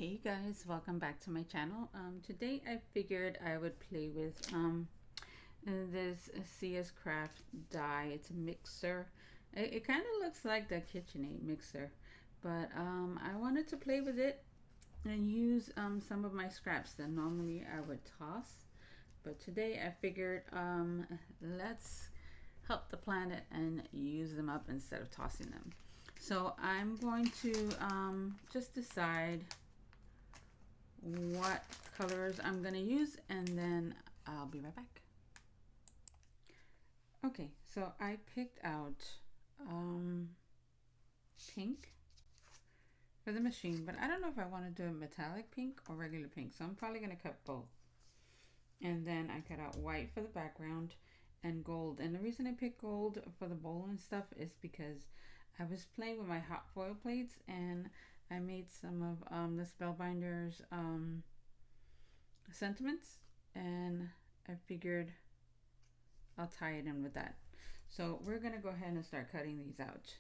Hey guys, welcome back to my channel. Today I figured I would play with this KSCraft die. It's a mixer. It kind of looks like the KitchenAid mixer, but I wanted to play with it and use some of my scraps that normally I would toss. But today I figured let's help the planet and use them up instead of tossing them. So I'm going to just decide what colors I'm going to use, and then I'll be right back. Okay, so I picked out pink for the machine, but I don't know if I want to do a metallic pink or regular pink, so I'm probably going to cut both. And then I cut out white for the background and gold. And the reason I picked gold for the bowl and stuff is because I was playing with my hot foil plates and I made some of the Spellbinder's sentiments, and I figured I'll tie it in with that. So we're going to go ahead and start cutting these out.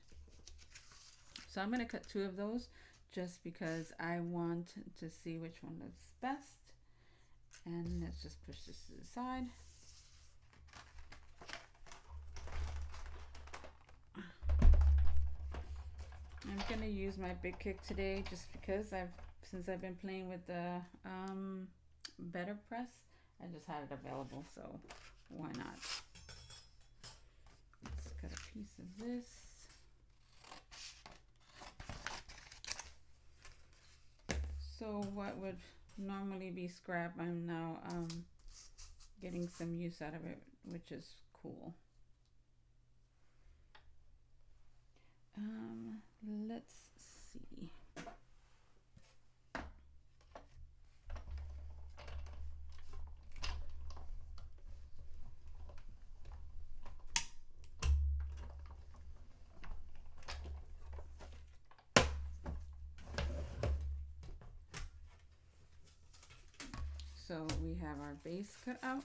So I'm going to cut 2 of those just because I want to see which one looks best. And let's just push this to the side. I'm gonna use my big kick today just because since I've been playing with the better press, I just had it available, so why not? Let's cut a piece of this. So what would normally be scrap, I'm now getting some use out of it, which is cool. Let's see. So we have our base cut out.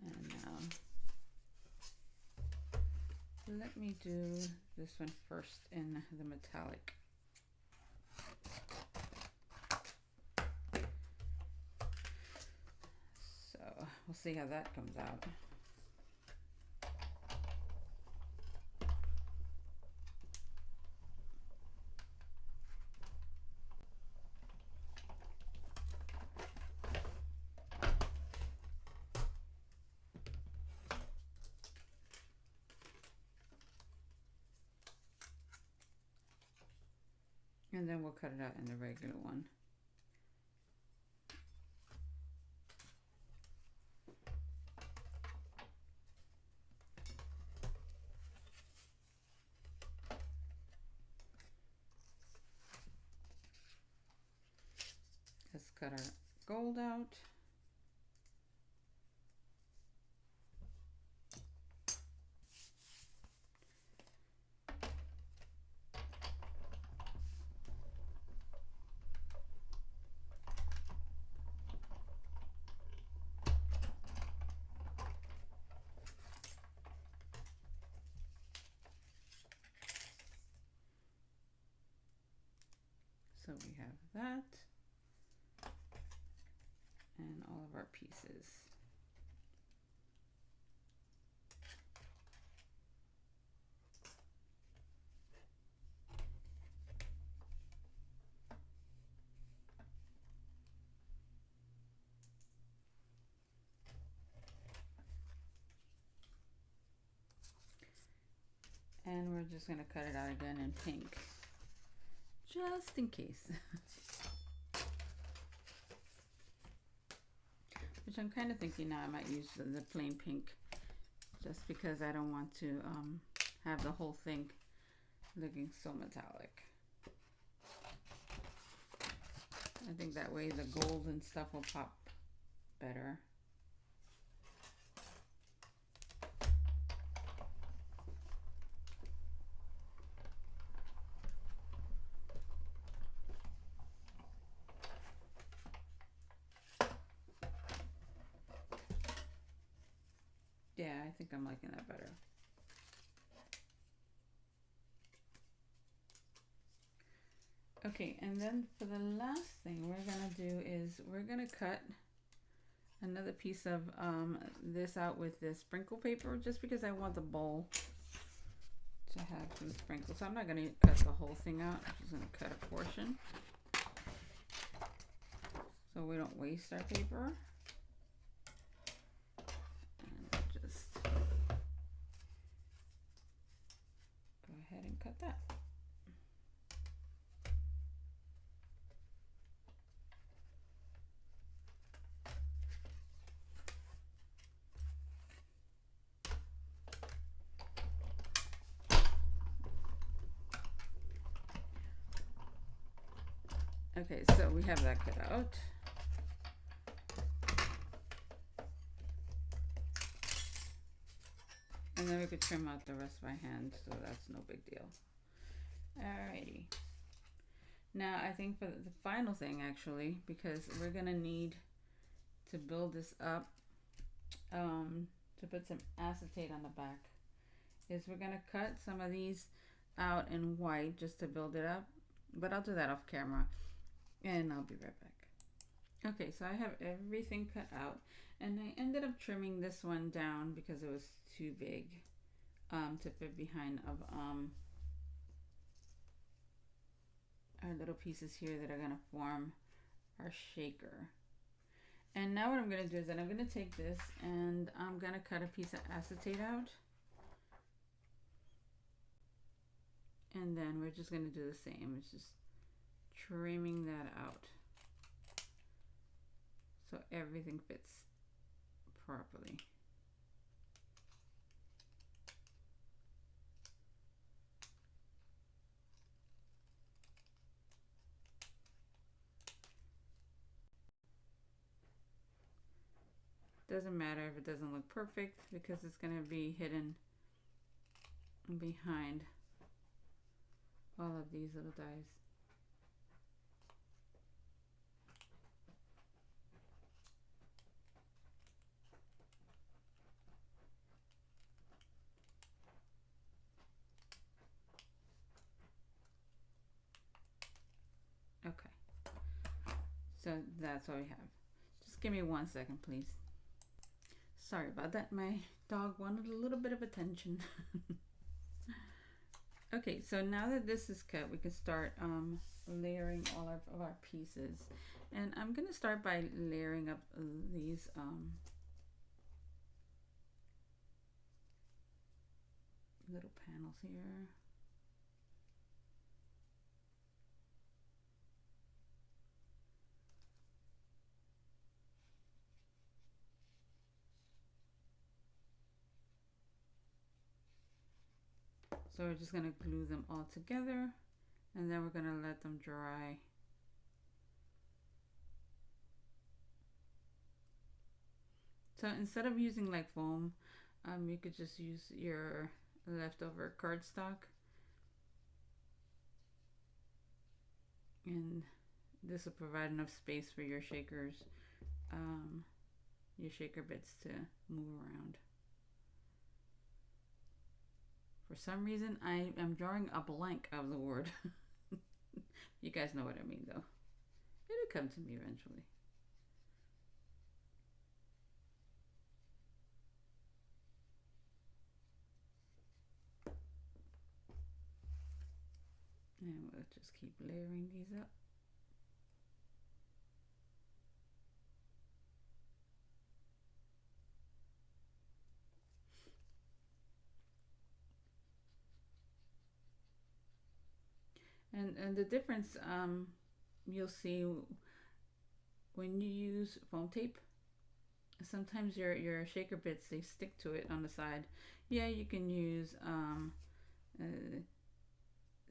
And now let me do this one first in the metallic. So we'll see how that comes out. And then we'll cut it out in the regular one. Let's cut our gold out. So we have that and all of our pieces. And we're just going to cut it out again in pink, just in case. Which I'm kind of thinking now I might use the plain pink, just because I don't want to have the whole thing looking so metallic. I think that way the gold and stuff will pop better. Yeah, I think I'm liking that better. Okay, and then for the last thing we're gonna do is we're gonna cut another piece of this out with this sprinkle paper, just because I want the bowl to have some sprinkles. So I'm not gonna cut the whole thing out. I'm just gonna cut a portion so we don't waste our paper. And just go ahead and cut that. Okay, so we have that cut out. And then we could trim out the rest by hand, so that's no big deal. Alrighty. Now I think for the final thing, actually, because we're gonna need to build this up, to put some acetate on the back, is we're gonna cut some of these out in white just to build it up, but I'll do that off camera and I'll be right back. Okay, so I have everything cut out, and I ended up trimming this one down because it was too big to fit behind of our little pieces here that are gonna form our shaker. And now what I'm gonna do is that I'm gonna take this and I'm gonna cut a piece of acetate out, and then we're just gonna do the same. It's just trimming that out so everything fits properly. Doesn't matter if it doesn't look perfect because it's going to be hidden behind all of these little dies. Okay, so that's what we have. Just give me 1 second, please. Sorry about that, my dog wanted a little bit of attention. Okay, so now that this is cut, we can start layering all of our pieces. And I'm gonna start by layering up these little panels here. So we're just gonna glue them all together, and then we're gonna let them dry. So instead of using like foam, you could just use your leftover cardstock, and this will provide enough space for your shakers, your shaker bits to move around. For some reason, I am drawing a blank of the word. You guys know what I mean, though. It'll come to me eventually. And we'll just keep layering these up. And the difference you'll see when you use foam tape, sometimes your shaker bits, they stick to it on the side. Yeah, you can use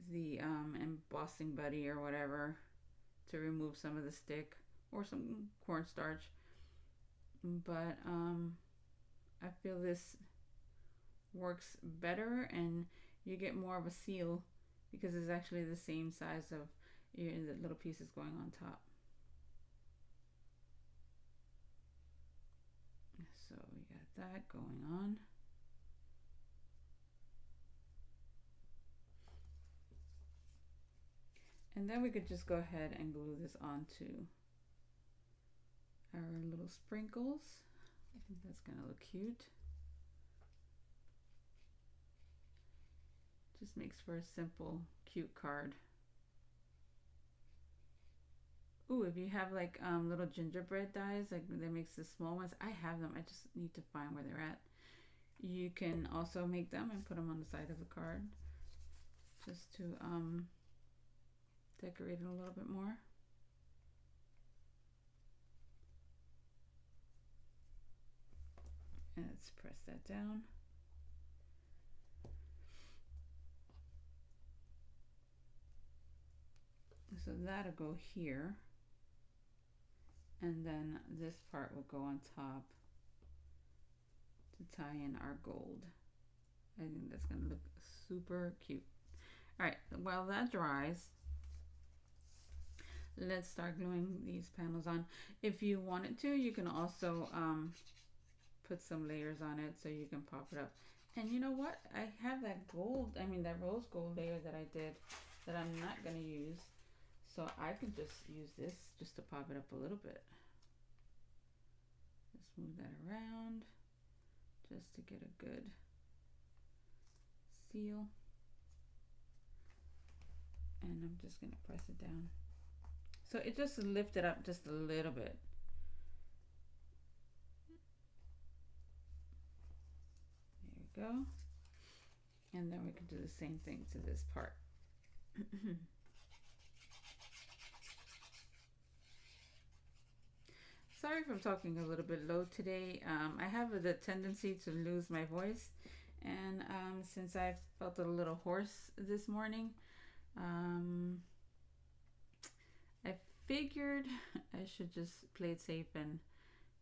the embossing buddy or whatever to remove some of the stick, or some cornstarch, but I feel this works better and you get more of a seal because it's actually the same size of the little pieces going on top. So we got that going on. And then we could just go ahead and glue this onto our little sprinkles. I think that's gonna look cute. Just makes for a simple, cute card. Ooh, if you have like little gingerbread dies, like that makes the small ones, I have them. I just need to find where they're at. You can also make them and put them on the side of the card, just to decorate it a little bit more. And let's press that down. So that'll go here. And then this part will go on top to tie in our gold. I think that's gonna look super cute. All right, while that dries, let's start gluing these panels on. If you wanted to, you can also put some layers on it so you can pop it up. And you know what? I have that gold, that rose gold layer that I did that I'm not gonna use. So I can just use this just to pop it up a little bit. Just move that around just to get a good seal. And I'm just gonna press it down. So it just lifted up just a little bit. There we go. And then we can do the same thing to this part. Sorry if I'm talking a little bit low today. I have the tendency to lose my voice, and since I felt a little hoarse this morning, I figured I should just play it safe and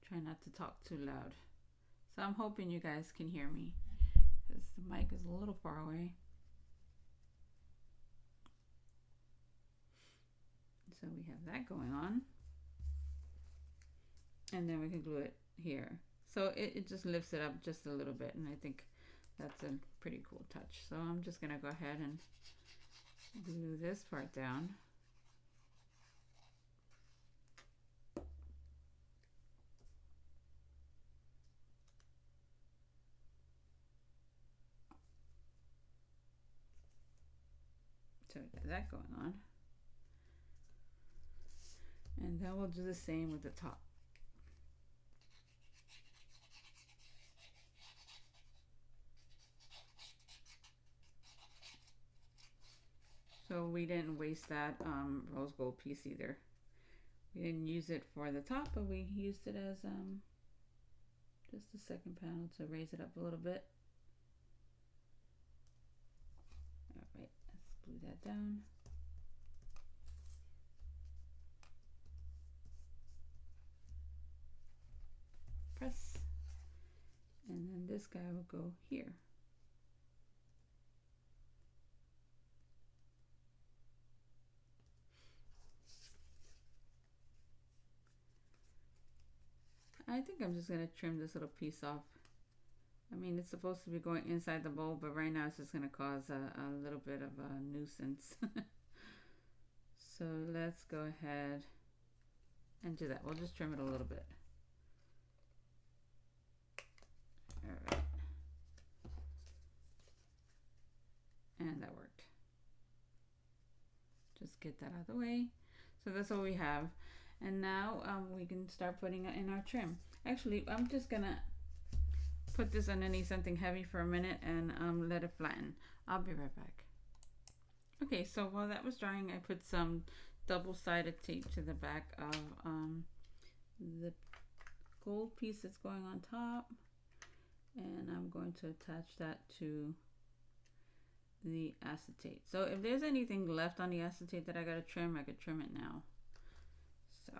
try not to talk too loud. So I'm hoping you guys can hear me, because the mic is a little far away. So we have that going on. And then we can glue it here. So it just lifts it up just a little bit, and I think that's a pretty cool touch. So I'm just gonna go ahead and glue this part down. So we got that going on. And then we'll do the same with the top. So we didn't waste that rose gold piece either. We didn't use it for the top, but we used it as just the second panel to raise it up a little bit. All right, let's glue that down. Press, and then this guy will go here. I think I'm just gonna trim this little piece off. It's supposed to be going inside the bowl, but right now it's just gonna cause a little bit of a nuisance. So let's go ahead and do that. We'll just trim it a little bit. All right. And that worked. Just get that out of the way. So that's what we have. And now we can start putting it in our trim. Actually, I'm just gonna put this underneath something heavy for a minute and let it flatten. I'll be right back. Okay, so while that was drying, I put some double-sided tape to the back of the gold piece that's going on top, and I'm going to attach that to the acetate. So if there's anything left on the acetate that I gotta trim, I could trim it now. So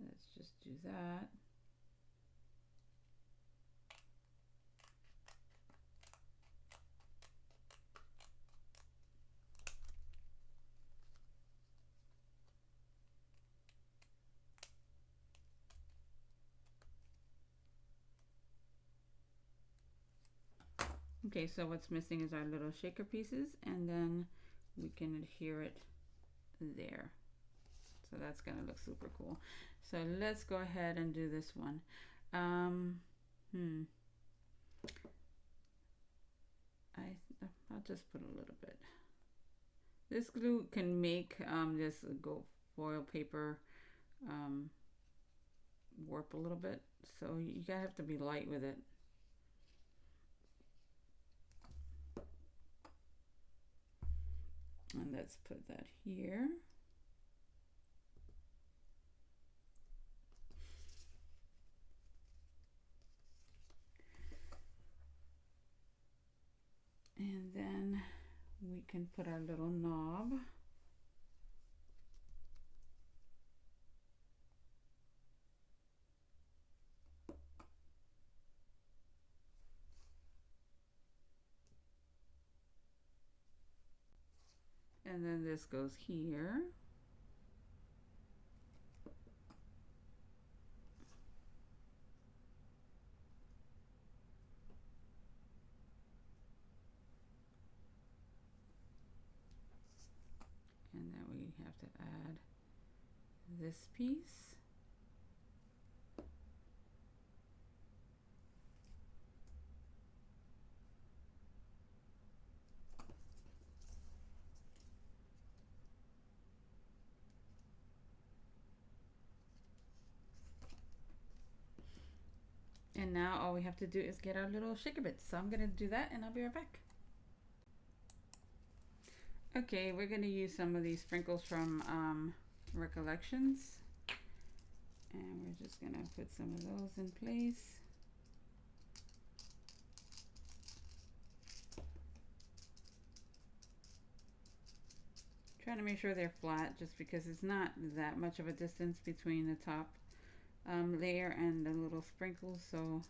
let's just do that. Okay, so what's missing is our little shaker pieces, and then we can adhere it there. So that's gonna look super cool. So let's go ahead and do this one. Um, hmm. I'll just put a little bit. This glue can make this gold foil paper warp a little bit, so you gotta have to be light with it. And let's put that here. And then we can put our little knob. And then this goes here. And then we have to add this piece. And now all we have to do is get our little shaker bits. So I'm gonna do that and I'll be right back. Okay, we're gonna use some of these sprinkles from Recollections. And we're just gonna put some of those in place. Trying to make sure they're flat just because it's not that much of a distance between the top layer and the little sprinkles, so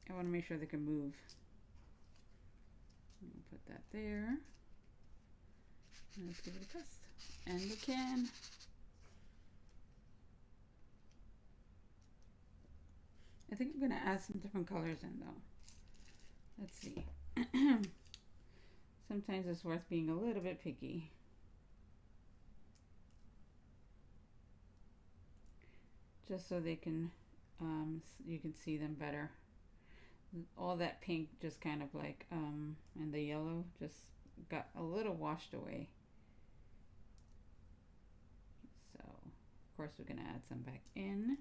I want to make sure they can move. Put that there. And let's give it a test. And we can. I think I'm going to add some different colors in though. Let's see. Sometimes it's worth being a little bit picky. Just so they can, you can see them better. All that pink just kind of like, and the yellow just got a little washed away. So, of course, we're going to add some back in.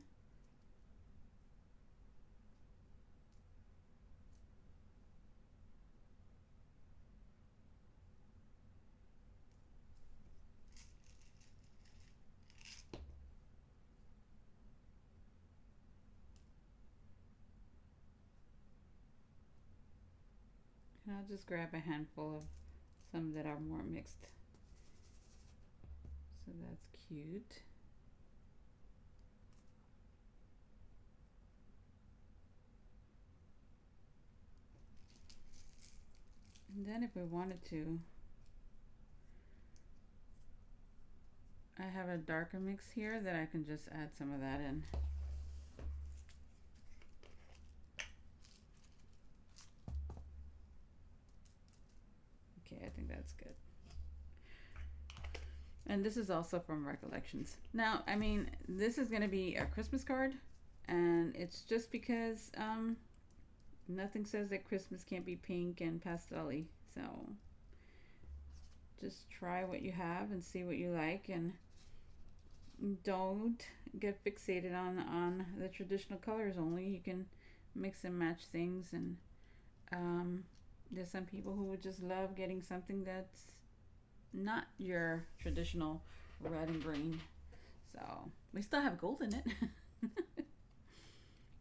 And I'll just grab a handful of some that are more mixed. So that's cute. And then if we wanted to, I have a darker mix here that I can just add some of that in. Okay, I think that's good. And this is also from Recollections. Now, I mean, this is going to be a Christmas card, and it's just because nothing says that Christmas can't be pink and pastel-y. So just try what you have and see what you like, and don't get fixated on the traditional colors only. You can mix and match things, and there's some people who would just love getting something that's not your traditional red and green. So we still have gold in it.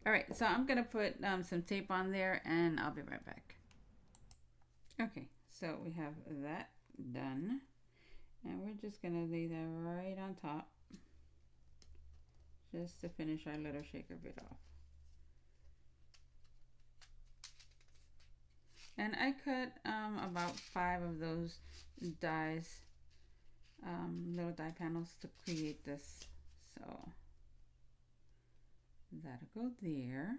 All right, so I'm gonna put some tape on there and I'll be right back. Okay, so we have that done, and we're just gonna lay that right on top just to finish our little shaker bit off. And I cut about 5 of those dies, little die panels to create this. So that'll go there.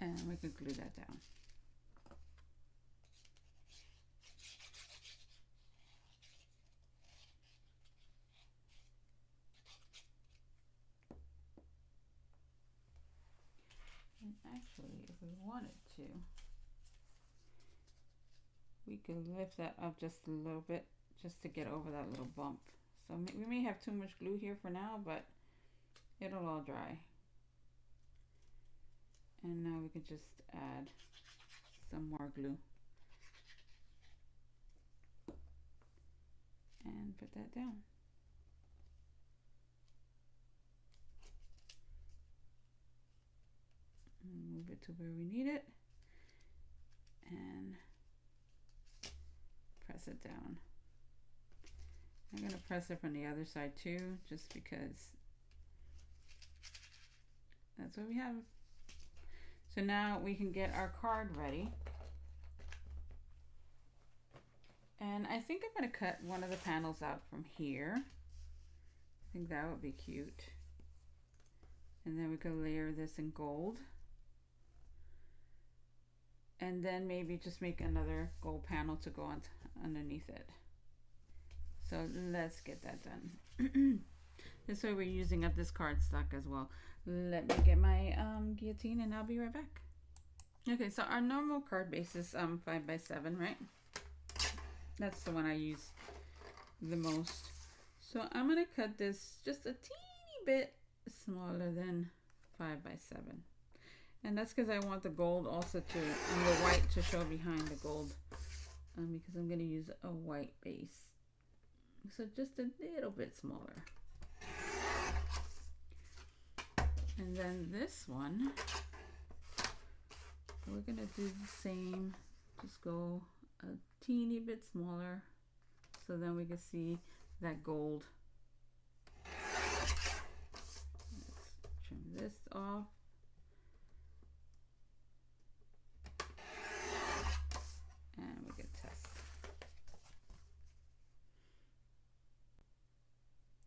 And we can glue that down. And actually, if we wanted to, we could lift that up just a little bit just to get over that little bump. So we may have too much glue here for now, but it'll all dry. And now we can just add some more glue and put that down. And move it to where we need it and press it down. I'm going to press it from the other side too, just because that's what we have. So now we can get our card ready. And I think I'm going to cut one of the panels out from here. I think that would be cute. And then we can layer this in gold. And then maybe just make another gold panel to go on underneath it. So let's get that done. This way we're using up this cardstock as well. Let me get my guillotine and I'll be right back. Okay, so our normal card base is 5x7, right? That's the one I use the most. So I'm gonna cut this just a teeny bit smaller than 5x7. And that's because I want the gold also to, and the white to show behind the gold. Because I'm gonna use a white base. So just a little bit smaller. And then this one, we're gonna do the same, just go a teeny bit smaller so then we can see that gold. Let's trim this off. And we can test.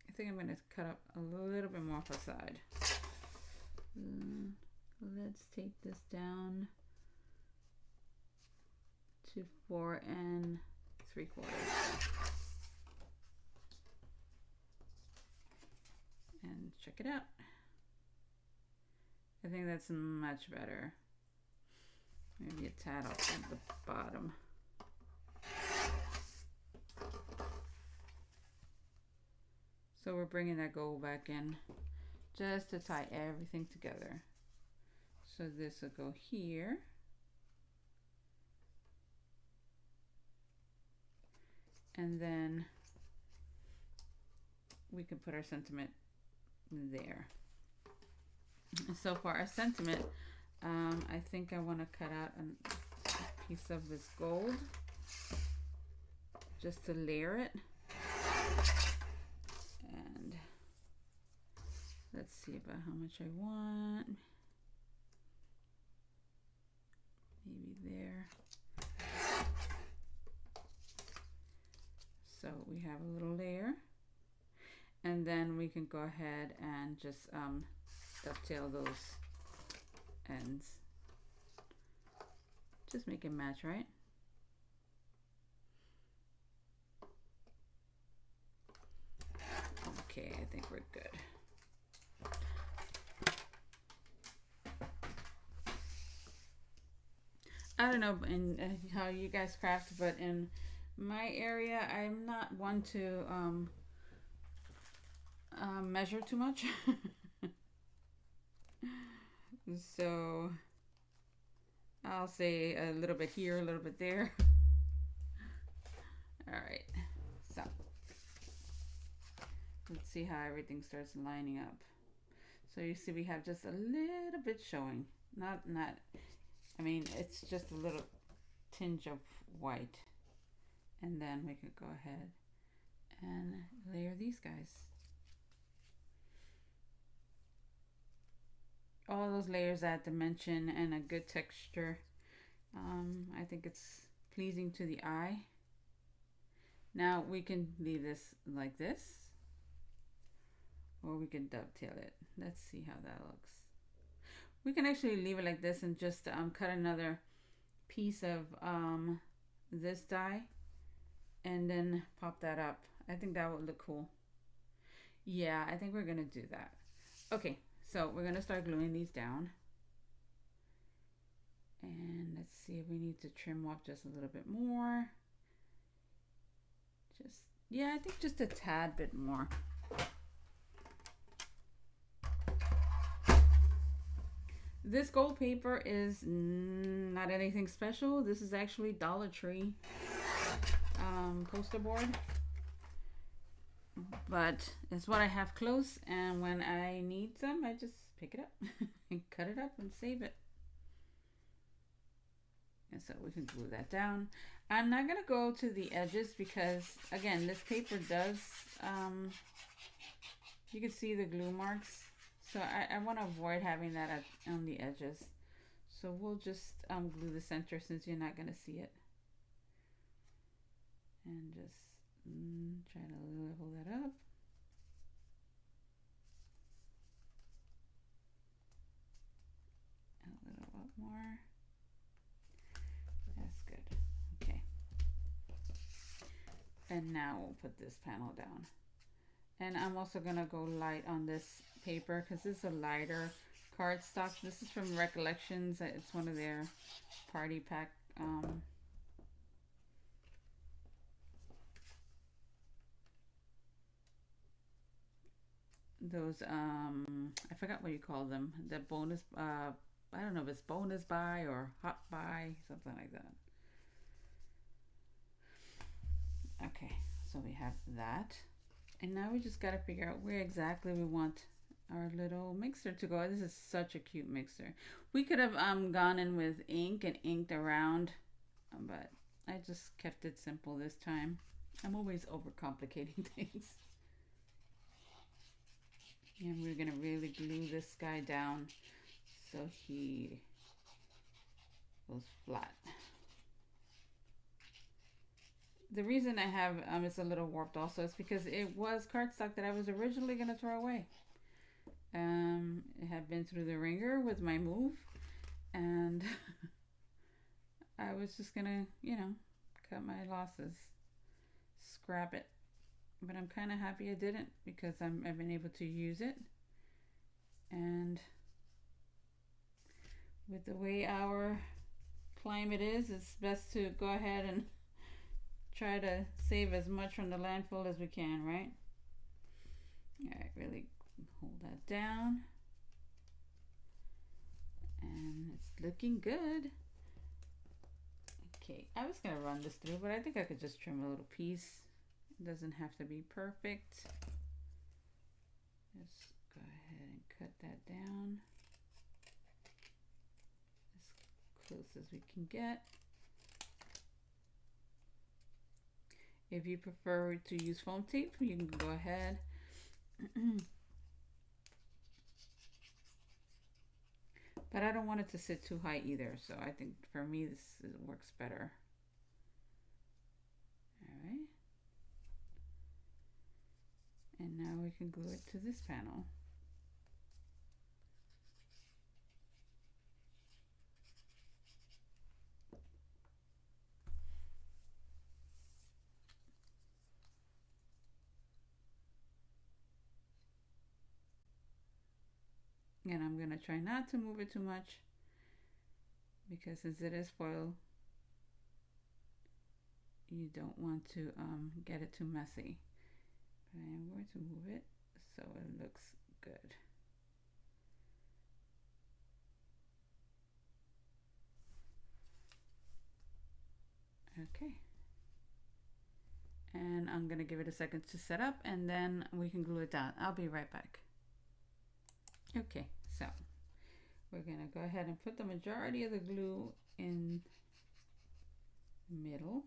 I think I'm going to cut up a little bit more for the side. Let's take this down to 4 3/4. And check it out. I think that's much better. Maybe a tad off at the bottom. So we're bringing that gold back in just to tie everything together. So this will go here. And then we can put our sentiment there. So for our sentiment, I think I want to cut out a piece of this gold just to layer it. And let's see about how much I want. Maybe there. So we have a little layer. And then we can go ahead and just dovetail those ends. Just make it match, right? Okay, I think we're good. I don't know in how you guys craft, but in my area, I'm not one to measure too much. So I'll say a little bit here, a little bit there. All right, so let's see how everything starts lining up. So you see we have just a little bit showing, not, I mean, it's just a little tinge of white. And then we could go ahead and layer these guys. All those layers add dimension and a good texture. I think it's pleasing to the eye. Now we can leave this like this, or we can dovetail it. Let's see how that looks. We can actually leave it like this and just cut another piece of this die and then pop that up. I think that would look cool. Yeah, I think we're gonna do that. Okay, so we're gonna start gluing these down. And let's see if we need to trim off just a little bit more. Just, yeah, I think just a tad bit more. This gold paper is not anything special. This is actually Dollar Tree poster board. But it's what I have close, and when I need some, I just pick it up and cut it up and save it. And so we can glue that down. I'm not gonna go to the edges because, again, this paper does, you can see the glue marks. So I want to avoid having that on the edges. So we'll just glue the center since you're not gonna see it. And just try to level that up. A little up more. That's good. Okay. And now we'll put this panel down. And I'm also gonna go light on this paper because this is a lighter cardstock. This is from Recollections. It's one of their party pack those I forgot what you call them. The bonus I don't know if it's bonus buy or hot buy, something like that. Okay, so we have that. And now we just got to figure out where exactly we want our little mixer to go. This is such a cute mixer. We could have gone in with ink and inked around, but I just kept it simple this time. I'm always overcomplicating things. And we're gonna really glue this guy down so he goes flat. The reason I have it's a little warped also is because it was cardstock that I was originally gonna throw away. It had been through the ringer with my move, and I was just gonna, you know, cut my losses, scrap it. But I'm kind of happy I didn't because I've been able to use it. And with the way our climate is, it's best to go ahead and try to save as much from the landfill as we can, right? All right, really hold that down. And it's looking good. Okay, I was gonna run this through, but I think I could just trim a little piece. It doesn't have to be perfect. Just go ahead and cut that down as close as we can get. If you prefer to use foam tape, you can go ahead. But I don't want it to sit too high either, so I think for me this works better. All right. And now we can glue it to this panel. And I'm gonna try not to move it too much because since it is foil, you don't want to get it too messy. But I am going to move it so it looks good. Okay. And I'm gonna give it a second to set up and then we can glue it down. I'll be right back. Okay, so we're gonna go ahead and put the majority of the glue in the middle.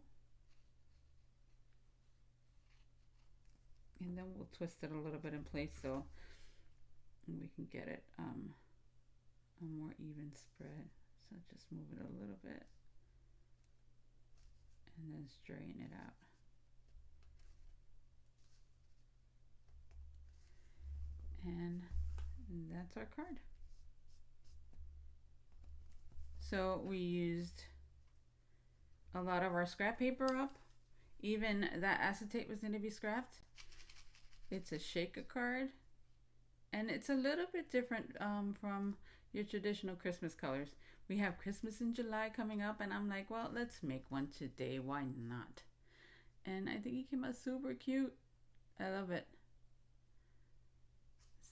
And then we'll twist it a little bit in place so we can get it a more even spread. So just move it a little bit and then straighten it out. And that's our card. So we used a lot of our scrap paper up. Even that acetate was going to be scrapped. It's a shaker card, and it's a little bit different from your traditional Christmas colors. We have Christmas in July coming up, and I'm like, well, let's make one today. Why not? And I think it came out super cute. I love it.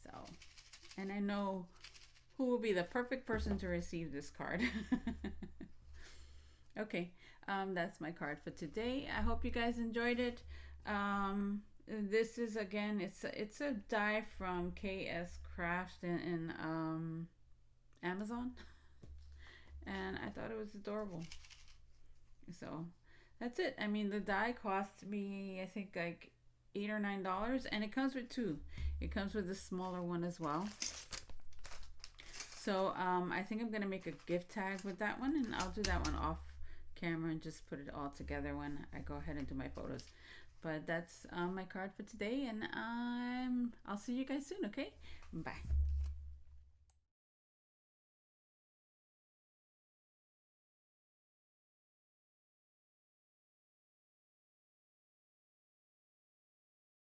So, and I know who will be the perfect person to receive this card. Okay, that's my card for today. I hope you guys enjoyed it. This is, again, it's a die from KSCraft in Amazon, and I thought it was adorable. So that's it. I mean, the die cost me, I think, like $8 or $9, and it comes with two. It comes with a smaller one as well. So I think I'm gonna make a gift tag with that one, and I'll do that one off camera and just put it all together when I go ahead and do my photos. But that's my card for today, and I'll see you guys soon. Okay, bye.